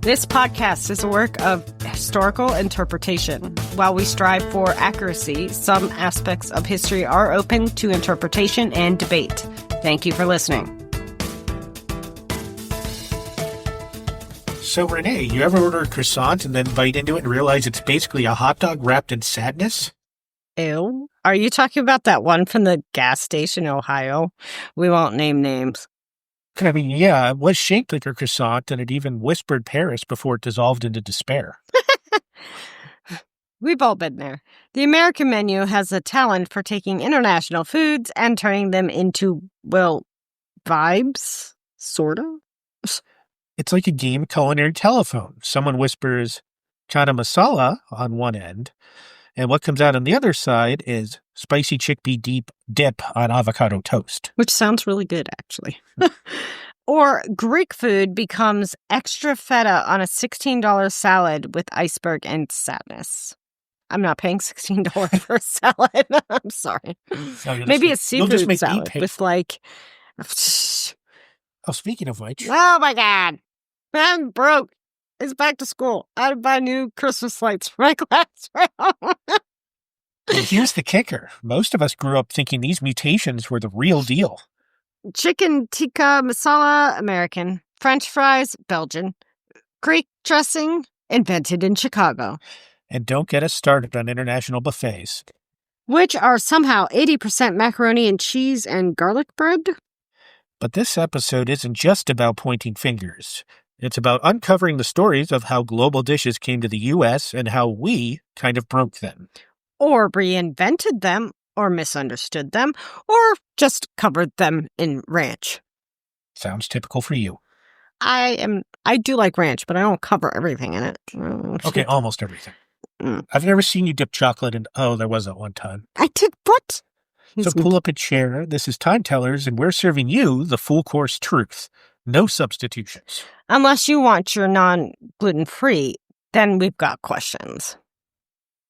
This podcast is a work of historical interpretation. While we strive for accuracy, some aspects of history are open to interpretation and debate. Thank you for listening. So, Renee, you ever order a croissant and then bite into it and realize it's basically a hot dog wrapped in sadness? Ew. Are you talking about that one from the gas station in Ohio? We won't name names. I mean, yeah, it was shaped like a croissant, and it even whispered Paris before it dissolved into despair. We've all been there. The American menu has a talent for taking international foods and turning them into, well, vibes, sort of. It's like a game culinary telephone. Someone whispers chana masala on one end, and what comes out on the other side is spicy chickpea deep dip on avocado toast. Which sounds really good, actually. Or Greek food becomes extra feta on a $16 salad with iceberg and sadness. I'm not paying $16 for a salad. I'm sorry. No, Maybe a seafood make salad with like... Oh, speaking of which... Oh my God. I'm broke. It's back to school. I had to buy new Christmas lights for my classroom. And here's the kicker. Most of us grew up thinking these mutations were the real deal. Chicken tikka masala, American. French fries, Belgian. Greek dressing, invented in Chicago. And don't get us started on international buffets. Which are somehow 80% macaroni and cheese and garlic bread. But this episode isn't just about pointing fingers. It's about uncovering the stories of how global dishes came to the U.S. and how we kind of broke them. Or reinvented them, or misunderstood them, or just covered them in ranch. Sounds typical for you. I do like ranch, but I don't cover everything in it. Okay, almost everything. I've never seen you dip chocolate in... Oh, there was that one time. I did what? So pull up a chair. This is Time Tellers, and we're serving you the full course truth. No substitutions. Unless you want your non-gluten-free, then we've got questions.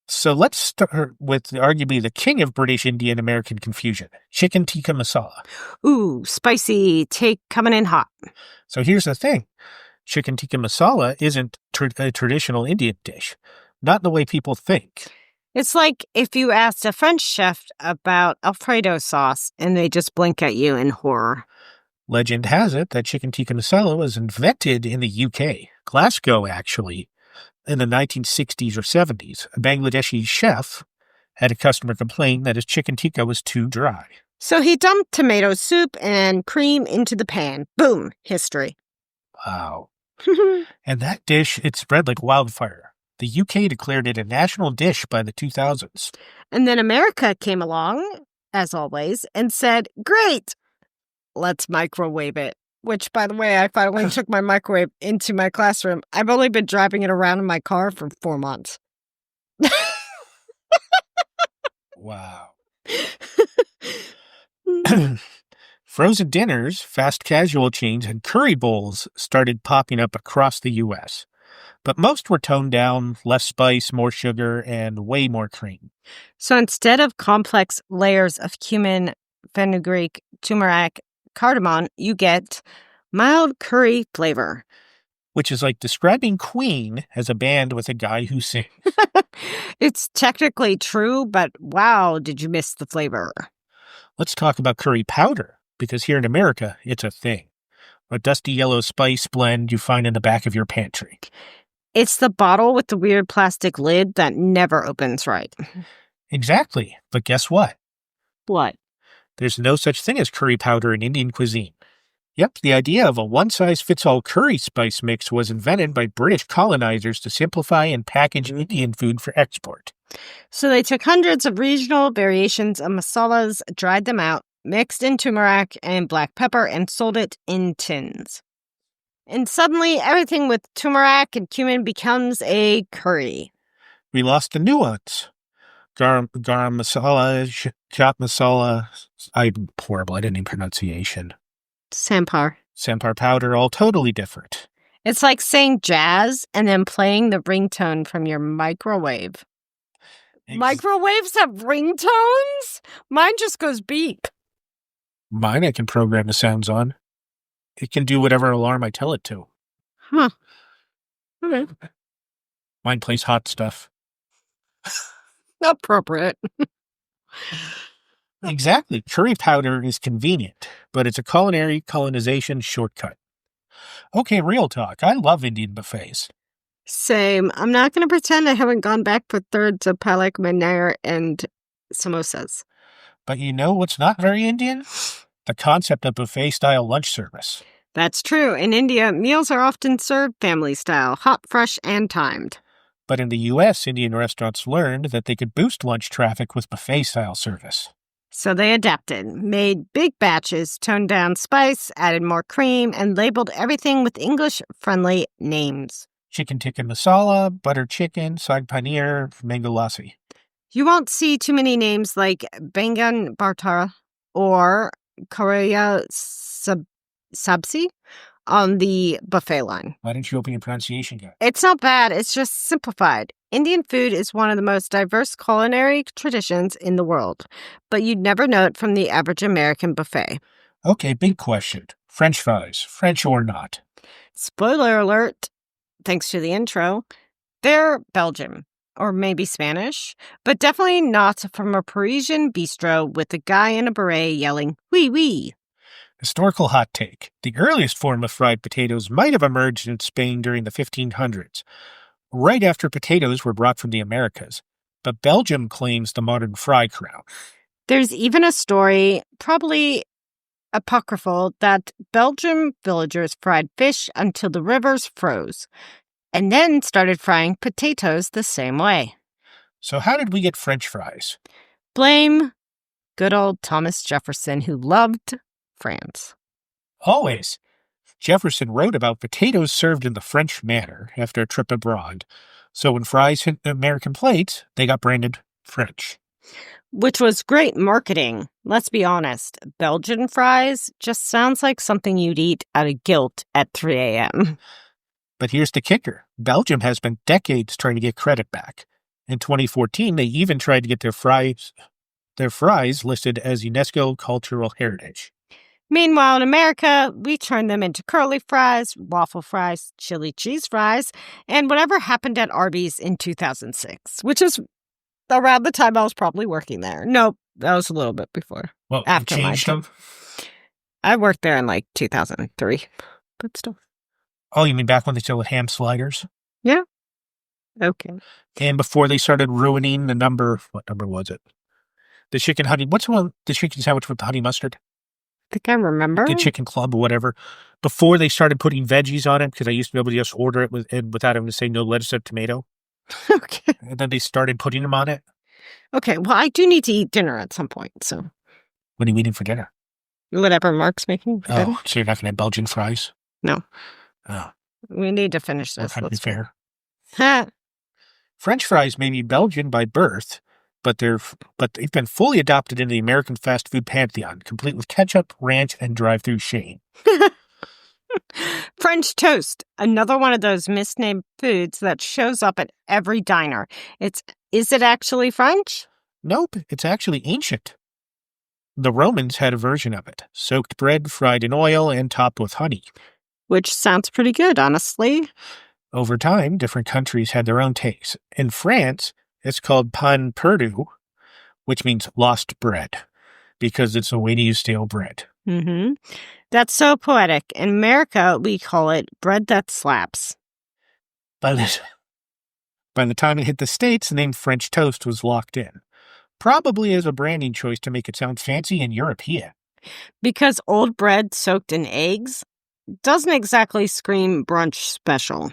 So let's start with arguably the king of British Indian American confusion, chicken tikka masala. Ooh, spicy, coming in hot. So here's the thing. Chicken tikka masala isn't a traditional Indian dish. Not the way people think. It's like if you asked a French chef about Alfredo sauce and they just blink at you in horror. Legend has it that chicken tikka masala was invented in the UK, Glasgow actually, in the 1960s or 70s. A Bangladeshi chef had a customer complain that his chicken tikka was too dry. So he dumped tomato soup and cream into the pan. Boom, history. Wow. And that dish, it spread like wildfire. The UK declared it a national dish by the 2000s. And then America came along, as always, and said, great, let's microwave it. Which, by the way, I finally took my microwave into my classroom. I've only been driving it around in my car for 4 months. Wow. Frozen dinners, fast casual chains, and curry bowls started popping up across the U.S. But most were toned down, less spice, more sugar, and way more cream. So instead of complex layers of cumin, fenugreek, turmeric, cardamom, you get mild curry flavor. Which is like describing Queen as a band with a guy who sings. It's technically true, but wow, did you miss the flavor? Let's talk about curry powder, because here in America, it's a thing. A dusty yellow spice blend you find in the back of your pantry. It's the bottle with the weird plastic lid that never opens right. Exactly. But guess what? What? There's no such thing as curry powder in Indian cuisine. Yep, the idea of a one-size-fits-all curry spice mix was invented by British colonizers to simplify and package Indian food for export. So they took hundreds of regional variations of masalas, dried them out, mixed in turmeric and black pepper, and sold it in tins. And suddenly, everything with turmeric and cumin becomes a curry. We lost the nuance. Garam masala, chop masala. I'm horrible at any pronunciation. Sampar. Sampar powder, all totally different. It's like saying jazz and then playing the ringtone from your microwave. Microwaves have ringtones? Mine just goes beep. Mine I can program the sounds on. It can do whatever alarm I tell it to. Huh. Okay. Mine plays hot stuff. Appropriate. Exactly. Curry powder is convenient, but it's a culinary colonization shortcut. Okay, real talk. I love Indian buffets. Same. I'm not going to pretend I haven't gone back for thirds of palak manar and samosas. But you know what's not very Indian? The concept of buffet-style lunch service. That's true. In India, meals are often served family style, hot, fresh, and timed. But in the U.S., Indian restaurants learned that they could boost lunch traffic with buffet-style service. So they adapted, made big batches, toned down spice, added more cream, and labeled everything with English-friendly names. Chicken tikka masala, butter chicken, saag paneer, mango lassi. You won't see too many names like Bangan Bartara or Korea Sabzi on the buffet line. Why didn't you open your pronunciation guide? It's not bad, it's just simplified. Indian food is one of the most diverse culinary traditions in the world, but you'd never know it from the average American buffet. Okay, big question. French fries, French or not? Spoiler alert, thanks to the intro, they're Belgian, or maybe Spanish, but definitely not from a Parisian bistro with a guy in a beret yelling, "Oui, oui." Historical hot take. The earliest form of fried potatoes might have emerged in Spain during the 1500s, right after potatoes were brought from the Americas. But Belgium claims the modern fry crown. There's even a story, probably apocryphal, that Belgian villagers fried fish until the rivers froze, and then started frying potatoes the same way. So how did we get French fries? Blame good old Thomas Jefferson, who loved France. Always. Jefferson wrote about potatoes served in the French manner after a trip abroad. So when fries hit American plates, they got branded French. Which was great marketing. Let's be honest, Belgian fries just sounds like something you'd eat out of guilt at 3 a.m. But here's the kicker. Belgium has spent decades trying to get credit back. In 2014, they even tried to get their fries listed as UNESCO Cultural Heritage. Meanwhile, in America, we turned them into curly fries, waffle fries, chili cheese fries, and whatever happened at Arby's in 2006, which is around the time I was probably working there. Nope, that was a little bit before. Well, after you changed them? I worked there in like 2003, but still. Oh, you mean back when they still had ham sliders? Yeah. Okay. And before they started ruining what number was it? The chicken honey, what's the one, the chicken sandwich with the honey mustard? I think I remember. The chicken club or whatever. Before they started putting veggies on it, because I used to be able to just order it without having to say no lettuce or tomato. Okay. And then they started putting them on it. Okay, well, I do need to eat dinner at some point, so. What are you eating for dinner? Whatever Mark's making for dinner. Oh, so you're not going to have Belgian fries? No. Oh. We need to finish this. That's Let's fair. Ha! French fries may be Belgian by birth, but they've been fully adopted into the American fast food pantheon, complete with ketchup, ranch, and drive-through shame. French toast, another one of those misnamed foods that shows up at every diner. Is it actually French? Nope, it's actually ancient. The Romans had a version of it, soaked bread fried in oil and topped with honey. Which sounds pretty good, honestly. Over time, different countries had their own takes. In France, it's called pain perdu, which means lost bread, because it's a way to use stale bread. Mm-hmm. That's so poetic. In America, we call it bread that slaps. By the time it hit the States, the name French toast was locked in, probably as a branding choice to make it sound fancy and European. Because old bread soaked in eggs doesn't exactly scream brunch special.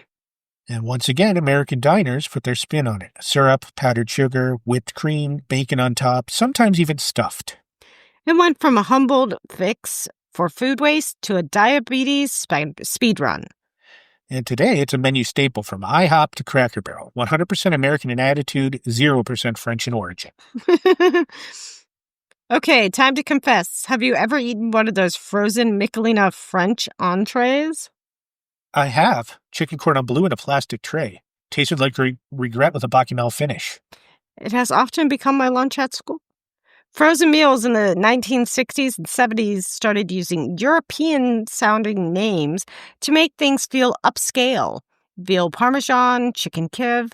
And once again, American diners put their spin on it. Syrup, powdered sugar, whipped cream, bacon on top, sometimes even stuffed. It went from a humbled fix for food waste to a diabetes speed run. And today, it's a menu staple from IHOP to Cracker Barrel. 100% American in attitude, 0% French in origin. Okay, time to confess. Have you ever eaten one of those frozen Michelina French entrees? I have. Chicken cordon bleu in a plastic tray. Tasted like regret with a Bacchus finish. It has often become my lunch at school. Frozen meals in the 1960s and 70s started using European-sounding names to make things feel upscale. veal parmesan, chicken Kiev,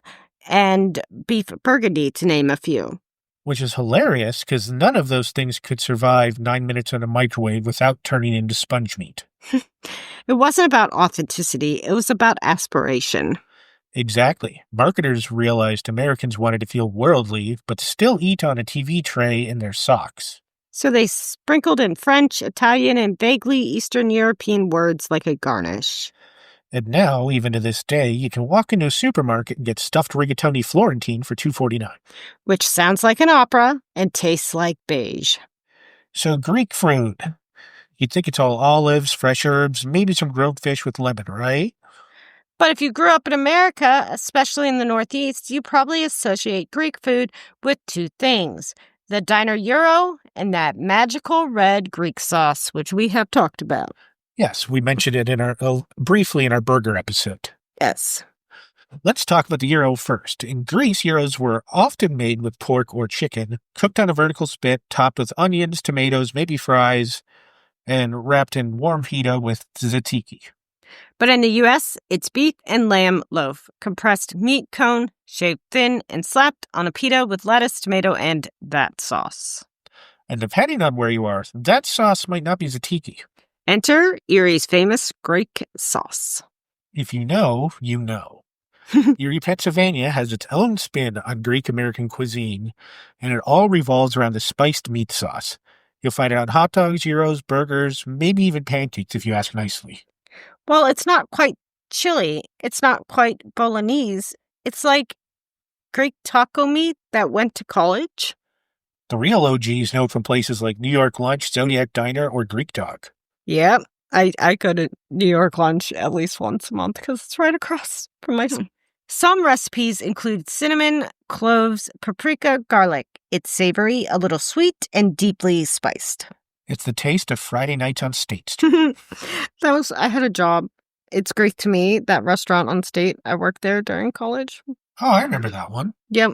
and beef burgundy, to name a few. Which is hilarious because none of those things could survive 9 minutes in a microwave without turning into sponge meat. It wasn't about authenticity, it was about aspiration. Exactly. Marketers realized Americans wanted to feel worldly, but still eat on a TV tray in their socks. So they sprinkled in French, Italian, and vaguely Eastern European words like a garnish. And now, even to this day, you can walk into a supermarket and get stuffed rigatoni Florentine for $2.49. Which sounds like an opera and tastes like beige. So Greek fruit. You'd think it's all olives, fresh herbs, maybe some grilled fish with lemon, right? But if you grew up in America, especially in the Northeast, you probably associate Greek food with two things: the diner gyro and that magical red Greek sauce, which we have talked about. Yes, we mentioned it briefly in our burger episode. Yes. Let's talk about the gyro first. In Greece, gyros were often made with pork or chicken, cooked on a vertical spit, topped with onions, tomatoes, maybe fries, and wrapped in warm pita with tzatziki. But in the U.S., it's beef and lamb loaf, compressed meat cone, shaved thin, and slapped on a pita with lettuce, tomato, and that sauce. And depending on where you are, that sauce might not be tzatziki. Enter Erie's famous Greek sauce. If you know, you know. Erie, Pennsylvania has its own spin on Greek-American cuisine, and it all revolves around the spiced meat sauce. You'll find it on hot dogs, gyros, burgers, maybe even pancakes if you ask nicely. Well, it's not quite chili. It's not quite bolognese. It's like Greek taco meat that went to college. The real OGs know from places like New York Lunch, Zodiac Diner, or Greek Dog. Yep. I go to New York Lunch at least once a month because it's right across from my school. Some recipes include cinnamon, cloves, paprika, garlic. It's savory, a little sweet, and deeply spiced. It's the taste of Friday nights on State Street. I had a job. It's Greek to me, that restaurant on State. I worked there during college. Oh, I remember that one. Yep.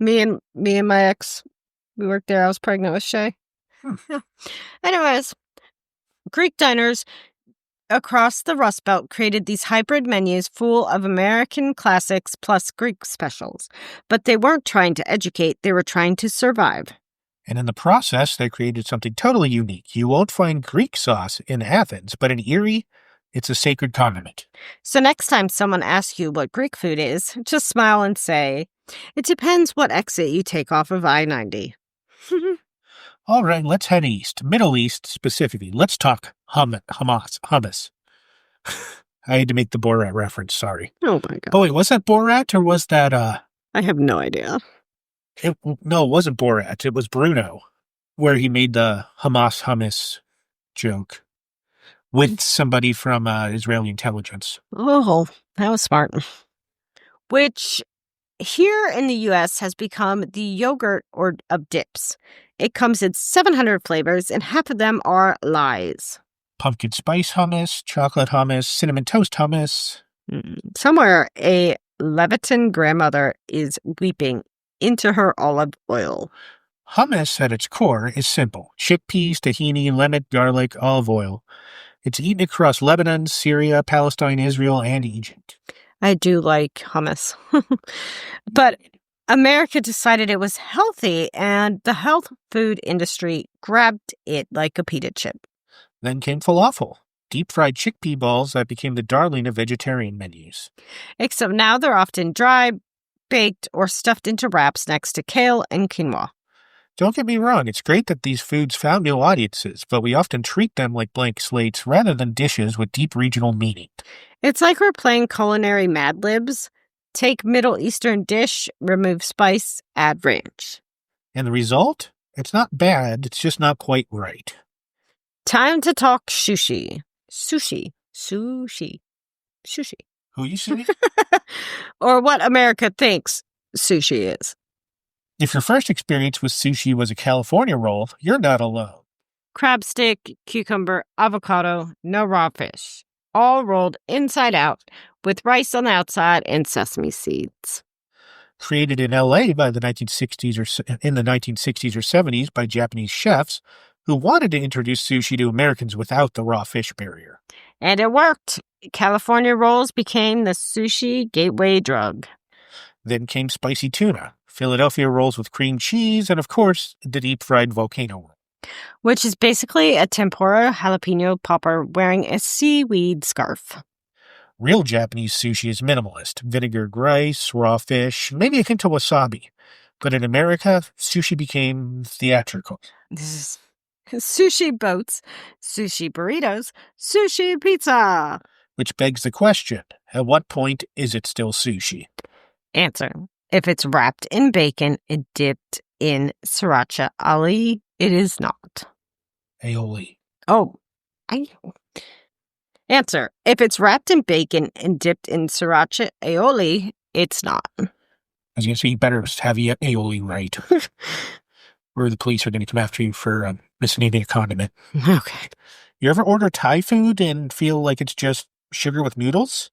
Me and my ex, we worked there. I was pregnant with Shay. Yeah. Anyways, Greek diners across the Rust Belt created these hybrid menus full of American classics plus Greek specials. But they weren't trying to educate, they were trying to survive. And in the process, they created something totally unique. You won't find Greek sauce in Athens, but in Erie, it's a sacred condiment. So next time someone asks you what Greek food is, just smile and say, it depends what exit you take off of I-90. All right, let's head east. Middle East, specifically. Let's talk hummus. I had to make the Borat reference, sorry. Oh my God. Oh, wait, was that Borat or was that, I have no idea. No, it wasn't Borat. It was Bruno, where he made the hummus joke with somebody from Israeli intelligence. Oh, that was smart. Which here in the U.S. has become the yogurt of dips. It comes in 700 flavors, and half of them are lies. Pumpkin spice hummus, chocolate hummus, cinnamon toast hummus. Somewhere a Leviton grandmother is weeping into her olive oil. Hummus at its core is simple. Chickpeas, tahini, lemon, garlic, olive oil. It's eaten across Lebanon, Syria, Palestine, Israel, and Egypt. I do like hummus. But America decided it was healthy, and the health food industry grabbed it like a pita chip. Then came falafel, deep-fried chickpea balls that became the darling of vegetarian menus. Except now they're often dry, baked, or stuffed into wraps next to kale and quinoa. Don't get me wrong, it's great that these foods found new audiences, but we often treat them like blank slates rather than dishes with deep regional meaning. It's like we're playing culinary Mad Libs. Take Middle Eastern dish, remove spice, add ranch. And the result? It's not bad, it's just not quite right. Time to talk sushi. Sushi. Who you say? Or what America thinks sushi is. If your first experience with sushi was a California roll, you're not alone. Crab stick, cucumber, avocado, no raw fish. All rolled inside out with rice on the outside and sesame seeds. Created in LA by the 1960s or 70s by Japanese chefs who wanted to introduce sushi to Americans without the raw fish barrier. And it worked. California rolls became the sushi gateway drug. Then came spicy tuna, Philadelphia rolls with cream cheese, and of course, the deep-fried volcano roll. Which is basically a tempura jalapeno popper wearing a seaweed scarf. Real Japanese sushi is minimalist. Vinegared rice, raw fish, maybe a hint of wasabi. But in America, sushi became theatrical. This is sushi boats, sushi burritos, sushi pizza. Which begs the question, at what point is it still sushi? Answer. If it's wrapped in bacon and dipped in sriracha ali, it is not. Aioli. Answer. If it's wrapped in bacon and dipped in sriracha aioli, it's not. I was going to say, you better have your aioli right. Or the police are going to come after you for misnaming a condiment. Okay. You ever order Thai food and feel like it's just sugar with noodles?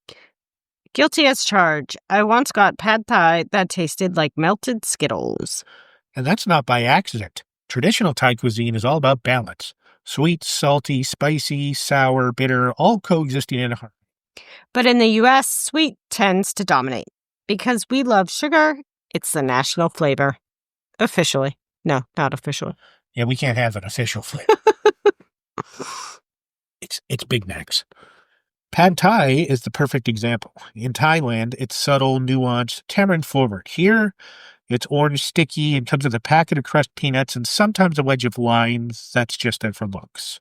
Guilty as charged. I once got pad thai that tasted like melted Skittles. And that's not by accident. Traditional Thai cuisine is all about balance. Sweet, salty, spicy, sour, bitter, all coexisting in a harmony. But in the U.S., sweet tends to dominate. Because we love sugar, it's the national flavor. Officially. No, not officially. Yeah, we can't have an official flavor. It's Big Macs. Pad Thai is the perfect example. In Thailand, it's subtle, nuanced, tamarind forward. Here, it's orange sticky and comes with a packet of crushed peanuts and sometimes a wedge of lime that's just there for looks.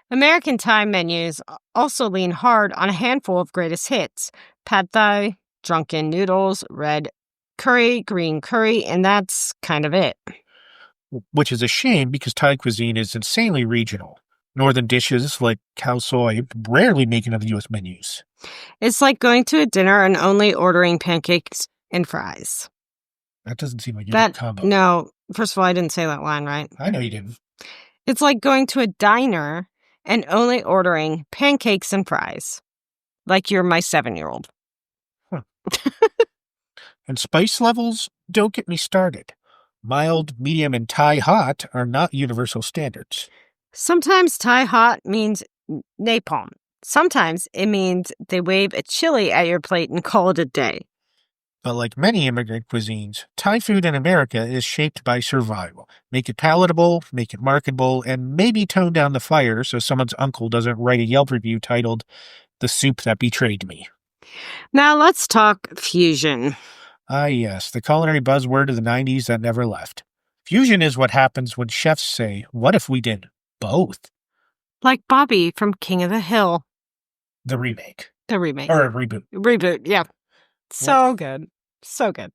American Thai menus also lean hard on a handful of greatest hits. Pad Thai, drunken noodles, red curry, green curry, and that's kind of it. Which is a shame because Thai cuisine is insanely regional. Northern dishes like khao soi rarely make it on the U.S. menus. It's like going to a dinner and only ordering pancakes and fries. That doesn't seem like a good combo. No, first of all, I didn't say that line right. I know you didn't. It's like going to a diner and only ordering pancakes and fries. Like you're my 7-year-old. Huh. And spice levels, don't get me started. Mild, medium, and Thai hot are not universal standards. Sometimes Thai hot means napalm. Sometimes it means they wave a chili at your plate and call it a day. But like many immigrant cuisines, Thai food in America is shaped by survival. Make it palatable, make it marketable, and maybe tone down the fire so someone's uncle doesn't write a Yelp review titled, "The Soup That Betrayed Me." Now let's talk fusion. Ah yes, the culinary buzzword of the 90s that never left. Fusion is what happens when chefs say, what if we did both? Like Bobby from King of the Hill. The remake. The remake. Or a reboot. Reboot, yeah. So good. So good.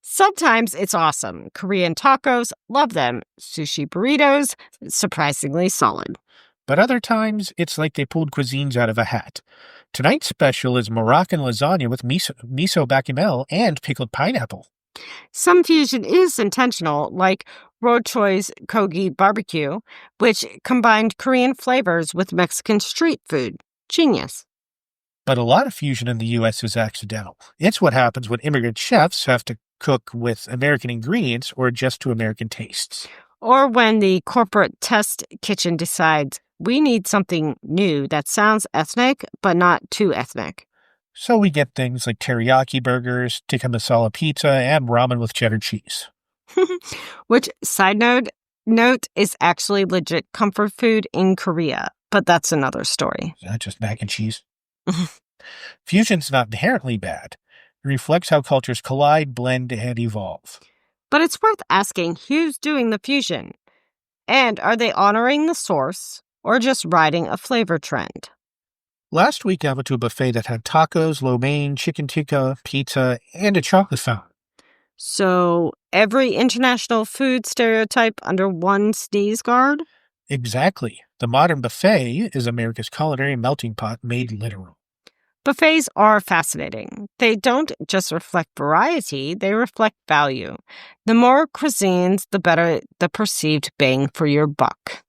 Sometimes it's awesome. Korean tacos, love them. Sushi burritos, surprisingly solid. But other times, it's like they pulled cuisines out of a hat. Tonight's special is Moroccan lasagna with miso bechamel and pickled pineapple. Some fusion is intentional, like Rochoi's Kogi barbecue, which combined Korean flavors with Mexican street food. Genius. But a lot of fusion in the U.S. is accidental. It's what happens when immigrant chefs have to cook with American ingredients or adjust to American tastes. Or when the corporate test kitchen decides, we need something new that sounds ethnic, but not too ethnic. So we get things like teriyaki burgers, tikka masala pizza, and ramen with cheddar cheese. Which, side note, is actually legit comfort food in Korea. But that's another story. Is that just mac and cheese? Fusion's not inherently bad. It reflects how cultures collide, blend, and evolve. But it's worth asking who's doing the fusion. And are they honoring the source or just riding a flavor trend? Last week I went to a buffet that had tacos, lo mein, chicken tikka, pizza, and a chocolate fountain. So every international food stereotype under one sneeze guard? Exactly. The modern buffet is America's culinary melting pot made literal. Buffets are fascinating. They don't just reflect variety, they reflect value. The more cuisines, the better the perceived bang for your buck.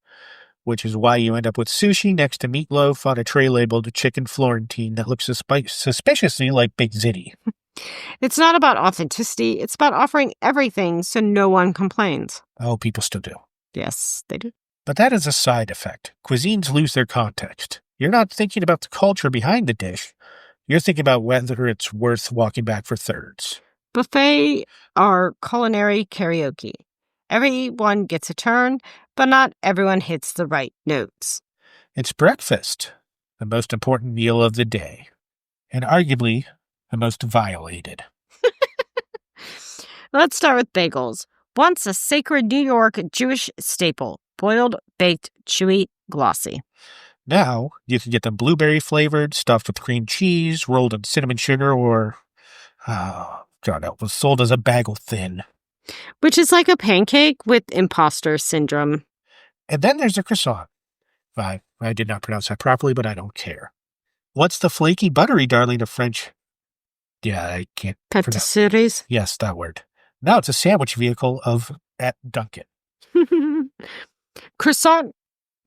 Which is why you end up with sushi next to meatloaf on a tray labeled chicken Florentine that looks suspiciously like Big Ziti. It's not about authenticity, it's about offering everything so no one complains. Oh, people still do. Yes, they do. But that is a side effect. Cuisines lose their context. You're not thinking about the culture behind the dish. You're thinking about whether it's worth walking back for thirds. Buffet are culinary karaoke. Everyone gets a turn, but not everyone hits the right notes. It's breakfast, the most important meal of the day, and arguably the most violated. Let's start with bagels. Once a sacred New York Jewish staple, boiled, baked, chewy, glossy. Now, you can get them blueberry-flavored, stuffed with cream cheese, rolled in cinnamon sugar, or, it was sold as a bagel thin. Which is like a pancake with imposter syndrome. And then there's a croissant. I did not pronounce that properly, but I don't care. What's the flaky, buttery darling of French? Yeah, I can't Patisseries? Yes, that word. Now it's a sandwich vehicle at Dunkin'. Croissant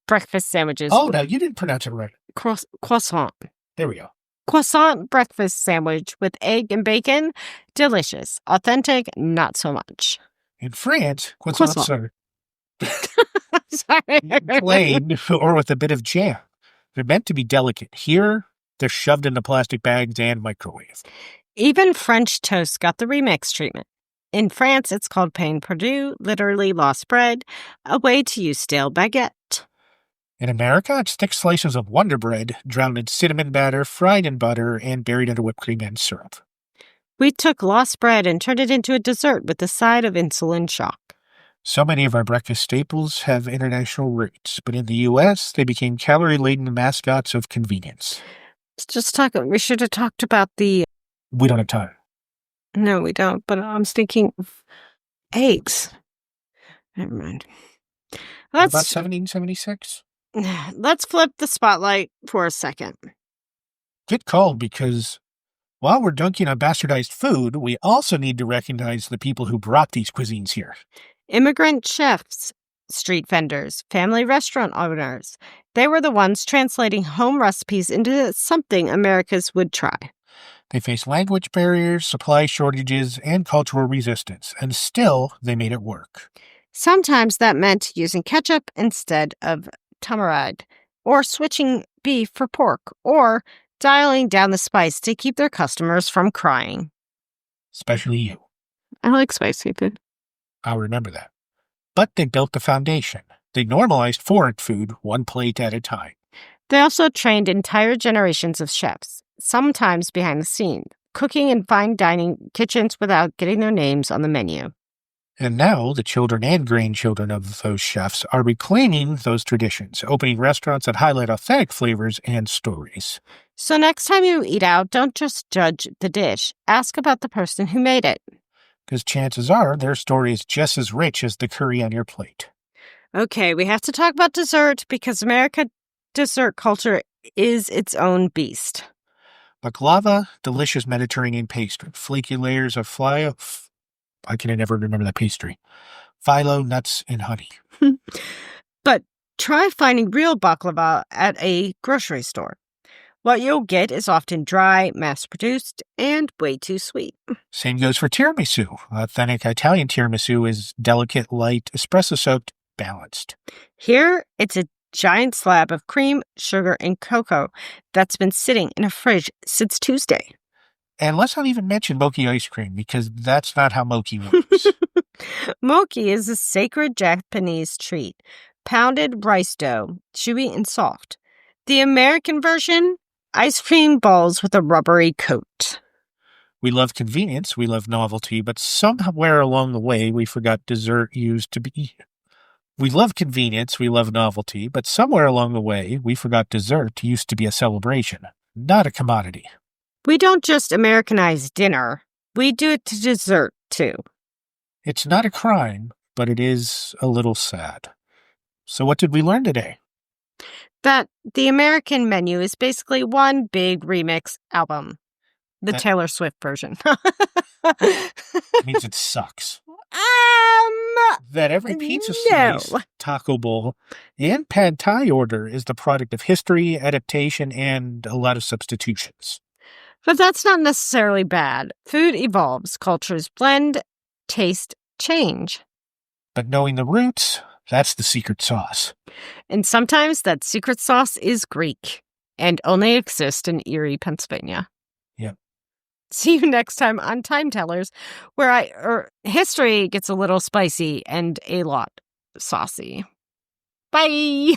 breakfast sandwiches. Oh, no, you didn't pronounce it right. Croissant. There we go. Croissant breakfast sandwich with egg and bacon. Delicious. Authentic, not so much. In France, croissants are Sorry. plain or with a bit of jam. They're meant to be delicate. Here, they're shoved into plastic bags and microwaved. Even French toast got the remix treatment. In France, it's called pain perdu, literally lost bread, a way to use stale baguette. In America, it's thick slices of Wonder Bread, drowned in cinnamon batter, fried in butter, and buried under whipped cream and syrup. We took lost bread and turned it into a dessert with a side of insulin shock. So many of our breakfast staples have international roots, but in the U.S., they became calorie-laden mascots of convenience. We should have talked about the... We don't have time. No, we don't, but I'm thinking of eggs. Never mind. What about 1776? Let's flip the spotlight for a second. Good call, because while we're dunking on bastardized food, we also need to recognize the people who brought these cuisines here. Immigrant chefs, street vendors, family restaurant owners. They were the ones translating home recipes into something Americans would try. They faced language barriers, supply shortages, and cultural resistance, and still they made it work. Sometimes that meant using ketchup instead of tamarind, or switching beef for pork, or dialing down the spice to keep their customers from crying. Especially you. I like spicy food. I'll remember that. But they built the foundation. They normalized foreign food one plate at a time. They also trained entire generations of chefs, sometimes behind the scenes, cooking in fine dining kitchens without getting their names on the menu. And now the children and grandchildren of those chefs are reclaiming those traditions, opening restaurants that highlight authentic flavors and stories. So next time you eat out, don't just judge the dish. Ask about the person who made it. Because chances are their story is just as rich as the curry on your plate. Okay, we have to talk about dessert because American dessert culture is its own beast. Baklava, delicious Mediterranean pastry, flaky layers of I can never remember that pastry. Phyllo, nuts, and honey. But try finding real baklava at a grocery store. What you'll get is often dry, mass-produced, and way too sweet. Same goes for tiramisu. Authentic Italian tiramisu is delicate, light, espresso-soaked, balanced. Here, it's a giant slab of cream, sugar, and cocoa that's been sitting in a fridge since Tuesday. And let's not even mention mochi ice cream, because that's not how mochi works. Mochi is a sacred Japanese treat. Pounded rice dough, chewy and soft. The American version, ice cream balls with a rubbery coat. We love convenience, we love novelty, but somewhere along the way we forgot dessert used to be... We love convenience, we love novelty, but somewhere along the way we forgot dessert used to be a celebration, not a commodity. We don't just Americanize dinner, we do it to dessert too. It's not a crime, but it is a little sad. So what did we learn today? That the American menu is basically one big remix album. The Taylor Swift version. It means it sucks. That every pizza slice, taco bowl, and pad thai order is the product of history, adaptation, and a lot of substitutions. But that's not necessarily bad. Food evolves, cultures blend, taste change. But knowing the roots, that's the secret sauce. And sometimes that secret sauce is Greek. and only exist in Erie, Pennsylvania. Yep. See you next time on Time Tellers, where history gets a little spicy and a lot saucy. Bye!